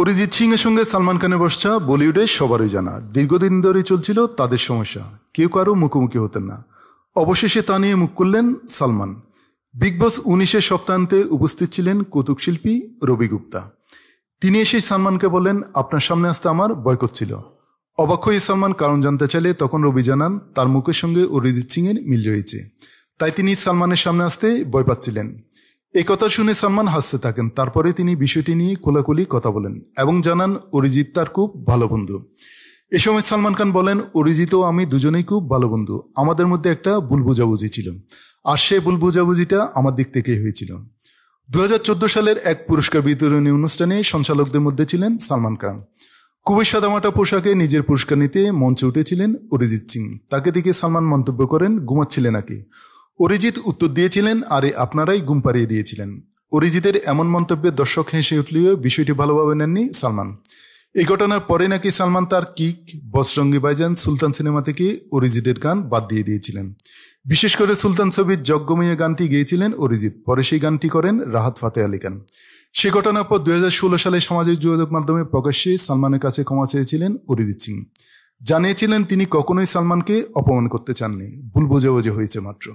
অরিজিৎ সিং এর সঙ্গে সালমান খানের বর্ষা বলিউডে সবারই জানা। দীর্ঘদিন ধরে চলছিল তাদের সমস্যা, কেউ কারো মুখোমুখি হতেন না। অবশেষে তা নিয়ে মুখ করলেন সালমান। বিগ বস 19-এর সপ্তাহান্তে উপস্থিত ছিলেন কৌতুক শিল্পী রবি গুপ্তা। তিনি এসে সালমানকে বললেন, আপনার সামনে আসতে আমার ভয় করছিল। অবাক হয়ে সালমান কারণ জানতে চাইলে তখন রবি জানান তার মুখের সঙ্গে অরিজিৎ সিং এর মিল রয়েছে, তাই তিনি সালমানের সামনে আসতে ভয় পাচ্ছিলেন। এই কথা শুনে সালমান হাসতে থাকেন। তারপরে তিনি বিষয়টি নিয়ে খোলাখুলি কথা বলেন এবং জানান অরিজিৎ তার খুব ভালো বন্ধু। এ সময় সালমান খান বলেন, অরিজিৎ ও আমি দুজনেই খুব ভালো বন্ধু, আমাদের মধ্যে একটা ভুল বোঝাবুঝি ছিল, আর সে ভুল বোঝাবুঝিটা আমার দিক থেকেই হয়েছিল। 2014 সালের এক পুরস্কার বিতরণী অনুষ্ঠানে সঞ্চালকদের মধ্যে ছিলেন সালমান খান। খুবই সাদামাটা পোশাকে নিজের পুরস্কার নিতে মঞ্চে উঠেছিলেন অরিজিৎ সিং। তাকে দেখে সালমান মন্তব্য করেন, ঘুমাচ্ছিলেন নাকি? অরিজিৎ উত্তর দিয়েছিলেন, আরে আপনারাই ঘুম পাড়িয়ে দিয়েছিলেন। অরিজিতের এমন মন্তব্যে দর্শক হেসে উঠলেও বিষয়টি ভালোভাবে নেননি সালমান। এই ঘটনার পরে নাকি সালমান তার কিক, বজরঙ্গি ভাইজান, সুলতান সিনেমা থেকে অরিজিতের গান বাদ দিয়ে দিয়েছিলেন। বিশেষ করে সুলতান ছবির জগ্গমিয়া গানটি গেয়েছিলেন অরিজিৎ, পরে সেই গানটি করেন রাহাত ফাতে আলী খান। সে ঘটনার পর 2016 সালে সামাজিক যোগাযোগ মাধ্যমে প্রকাশ্যে সালমানের কাছে ক্ষমা চেয়েছিলেন অরিজিৎ সিং। জানিয়েছিলেন তিনি কখনোই সালমানকে অপমান করতে চাননি, ভুল বোঝাবুঝি হয়েছে মাত্র।